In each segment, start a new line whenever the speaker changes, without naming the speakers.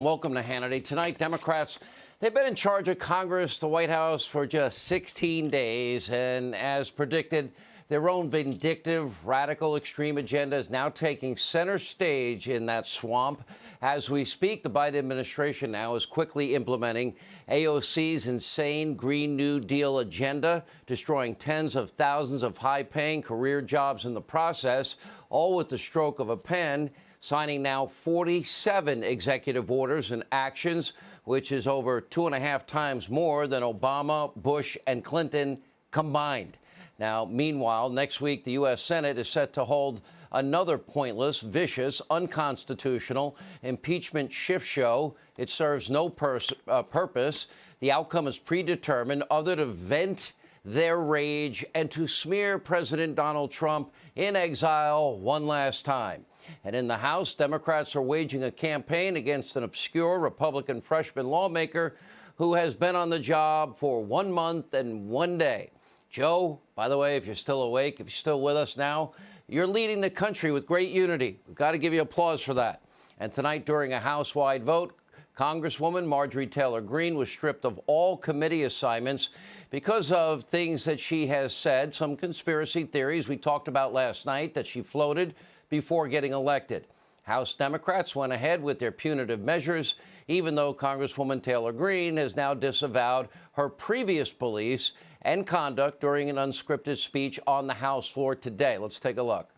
Welcome to Hannity. Tonight, Democrats, they've been in charge of Congress, the White House, for just 16 days. And as predicted, their own vindictive, radical, extreme agenda is now taking center stage in that swamp. As we speak, the Biden administration now is quickly implementing AOC's insane Green New Deal agenda, destroying tens of thousands of high-paying career jobs in the process, all with the stroke of a pen, signing now 47 executive orders and actions, which is over 2.5 times more than Obama, Bush, and Clinton combined. Now, meanwhile, next week, the U.S. Senate is set to hold another pointless, vicious, unconstitutional impeachment shift show. It serves no purpose. The outcome is predetermined, other to vent their rage and to smear President Donald Trump in exile one last time. And in the House, Democrats are waging a campaign against an obscure Republican freshman lawmaker who has been on the job for 1 month and 1 day. Joe, by the way, if you're still awake, if you're still with us now, you're leading the country with great unity. We've got to give you applause for that. And tonight, during a House-wide vote, Congresswoman Marjorie Taylor Greene was stripped of all committee assignments because of things that she has said, some conspiracy theories we talked about last night that she floated before getting elected. House Democrats went ahead with their punitive measures, even though Congresswoman Taylor Greene has now disavowed her previous beliefs and conduct during an unscripted speech on the House floor today. Let's take a look.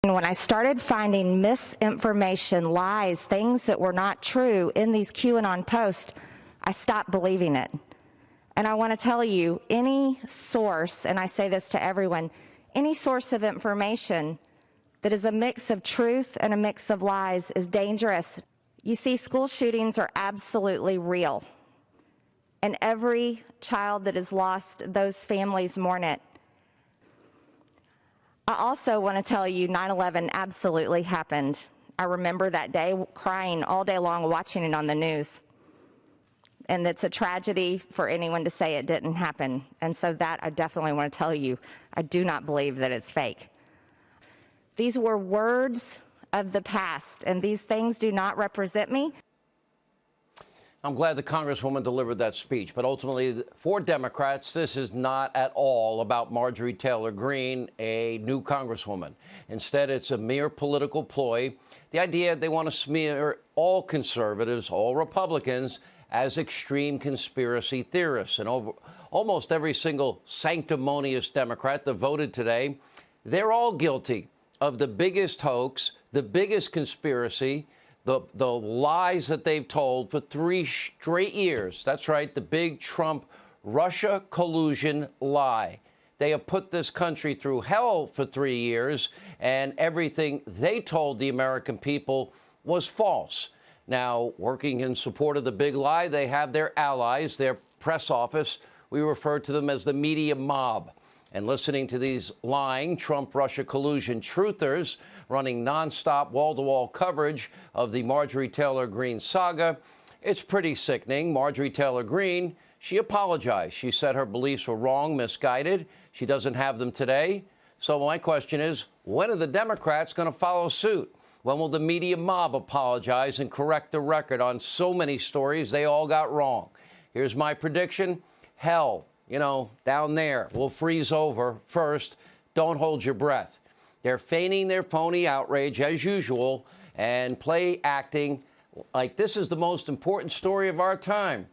When I started finding misinformation, lies, things that were not true in these QAnon posts, I stopped believing it. And I want to tell you, any source, and I say this to everyone, any source of information that is a mix of truth and a mix of lies is dangerous. You see, school shootings are absolutely real. And every child that is lost, those families mourn it. I also want to tell you 9/11 absolutely happened. I remember that day crying all day long watching it on the news. And it's a tragedy for anyone to say it didn't happen. And so that I definitely want to tell you, I do not believe that it's fake. These were words of the past, and these things do not represent me.
I'm glad the Congresswoman delivered that speech, but ultimately, for Democrats, this is not at all about Marjorie Taylor Greene, a new Congresswoman. Instead, it's a mere political ploy. The idea they want to smear all conservatives, all Republicans, as extreme conspiracy theorists. And almost every single sanctimonious Democrat that voted today, they're all guilty of the biggest hoax, the biggest conspiracy, the lies that they've told for 3 straight years. That's right, the big Trump-Russia collusion lie. They have put this country through hell for 3 years, and everything they told the American people was false. Now, working in support of the big lie, they have their allies, their press office. We refer to them as the media mob. And listening to these lying Trump-Russia collusion truthers running nonstop wall-to-wall coverage of the Marjorie Taylor Greene saga, it's pretty sickening. Marjorie Taylor Greene, she apologized. She said her beliefs were wrong, misguided. She doesn't have them today. So my question is, when are the Democrats going to follow suit? When will the media mob apologize and correct the record on so many stories they all got wrong? Here's my prediction. Hell, you know, down there, will freeze over first. Don't hold your breath. They're feigning their phony outrage, as usual, and play acting like this is the most important story of our time.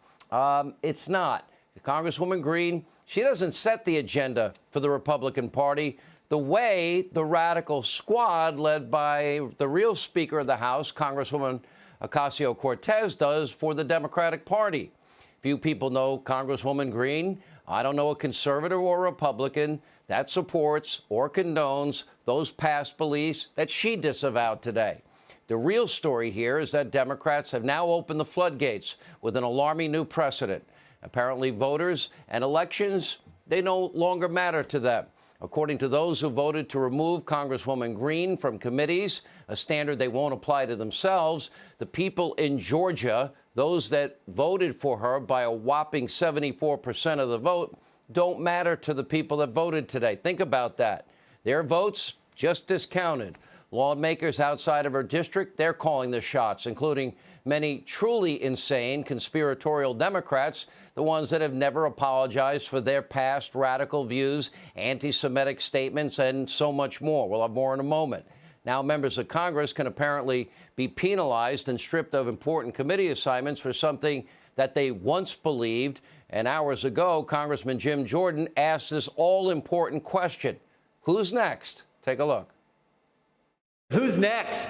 It's not. Congresswoman Greene, she doesn't set the agenda for the Republican Party the way the radical squad led by the real Speaker of the House, Congresswoman Ocasio-Cortez, does for the Democratic Party. Few people know Congresswoman Greene. I don't know a conservative or Republican that supports or condones those past beliefs that she disavowed today. The real story here is that Democrats have now opened the floodgates with an alarming new precedent. Apparently, voters and elections, they no longer matter to them. According to those who voted to remove Congresswoman Greene from committees, a standard they won't apply to themselves, the people in Georgia, those that voted for her by a whopping 74% of the vote, don't matter to the people that voted today. Think about that. Their votes just discounted. Lawmakers outside of her district, they're calling the shots, including many truly insane conspiratorial Democrats, the ones that have never apologized for their past radical views, anti-Semitic statements, and so much more. We'll have more in a moment. Now, members of Congress can apparently be penalized and stripped of important committee assignments for something that they once believed. And hours ago, Congressman Jim Jordan asked this all-important question: who's next? Take a look.
Who's next?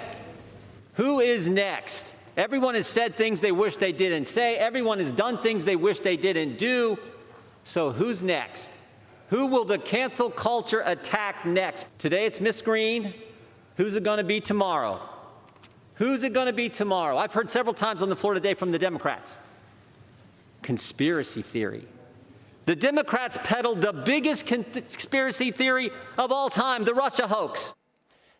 Who is next? Everyone has said things they wish they didn't say. Everyone has done things they wish they didn't do. So who's next? Who will the cancel culture attack next? Today it's Miss Green. Who's it going to be tomorrow? Who's it going to be tomorrow? I've heard several times on the floor today from the Democrats. Conspiracy theory. The Democrats peddled the biggest conspiracy theory of all time, the Russia hoax.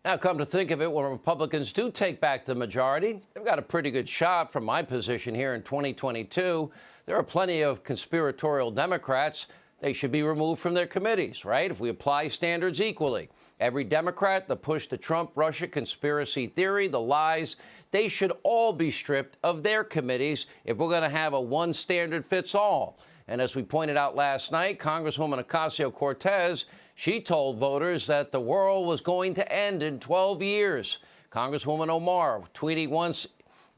Now, come to think of it, when Republicans do take back the majority, they've got a pretty good shot from my position here in 2022. There are plenty of conspiratorial Democrats. They should be removed from their committees, right? If we apply standards equally. Every Democrat that pushed the Trump-Russia conspiracy theory, the lies, they should all be stripped of their committees if we're going to have a one-standard-fits-all. And as we pointed out last night, Congresswoman Ocasio-Cortez, she told voters that the world was going to end in 12 years. Congresswoman Omar tweeting once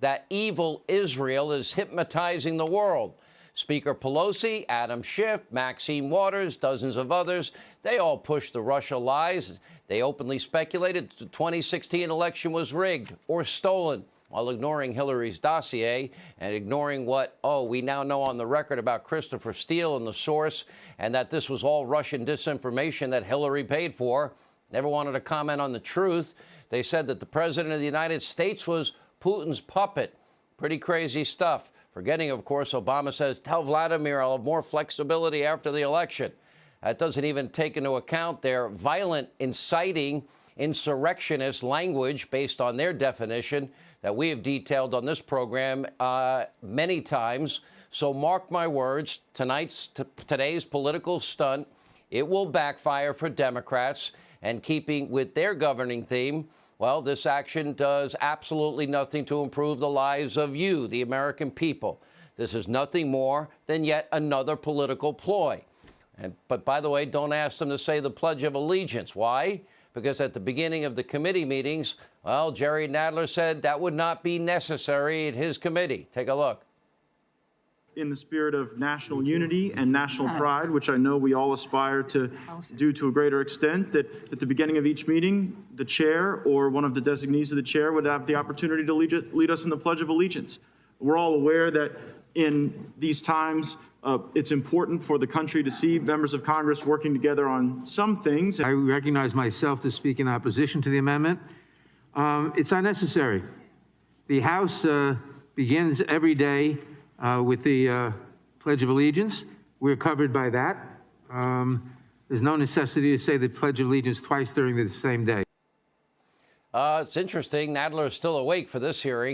that evil Israel is hypnotizing the world. Speaker Pelosi, Adam Schiff, Maxine Waters, dozens of others, they all pushed the Russia lies. They openly speculated the 2016 election was rigged or stolen, while ignoring Hillary's dossier and ignoring what, we now know on the record about Christopher Steele and the source, and that this was all Russian disinformation that Hillary paid for. Never wanted to comment on the truth. They said that the president of the United States was Putin's puppet. Pretty crazy stuff. Forgetting, of course, Obama says, tell Vladimir I'll have more flexibility after the election. That doesn't even take into account their violent, inciting, insurrectionist language based on their definition that we have detailed on this program many times. So mark my words, today's political stunt, it will backfire for Democrats. And keeping with their governing theme, well, this action does absolutely nothing to improve the lives of you, the American people. This is nothing more than yet another political ploy. But by the way, don't ask them to say the Pledge of Allegiance. Why? Because at the beginning of the committee meetings, well, Jerry Nadler said that would not be necessary at his committee. Take a look.
In the spirit of national unity and national pride, which I know we all aspire to do to a greater extent, that at the beginning of each meeting, the chair or one of the designees of the chair would have the opportunity to lead us in the Pledge of Allegiance. We're all aware that in these times, it's important for the country to see members of Congress working together on some things.
I recognize myself to speak in opposition to the amendment. It's unnecessary. The House begins every day with the Pledge of Allegiance. We're covered by that. There's no necessity to say the Pledge of Allegiance twice during the same day.
It's interesting. Nadler is still awake for this hearing.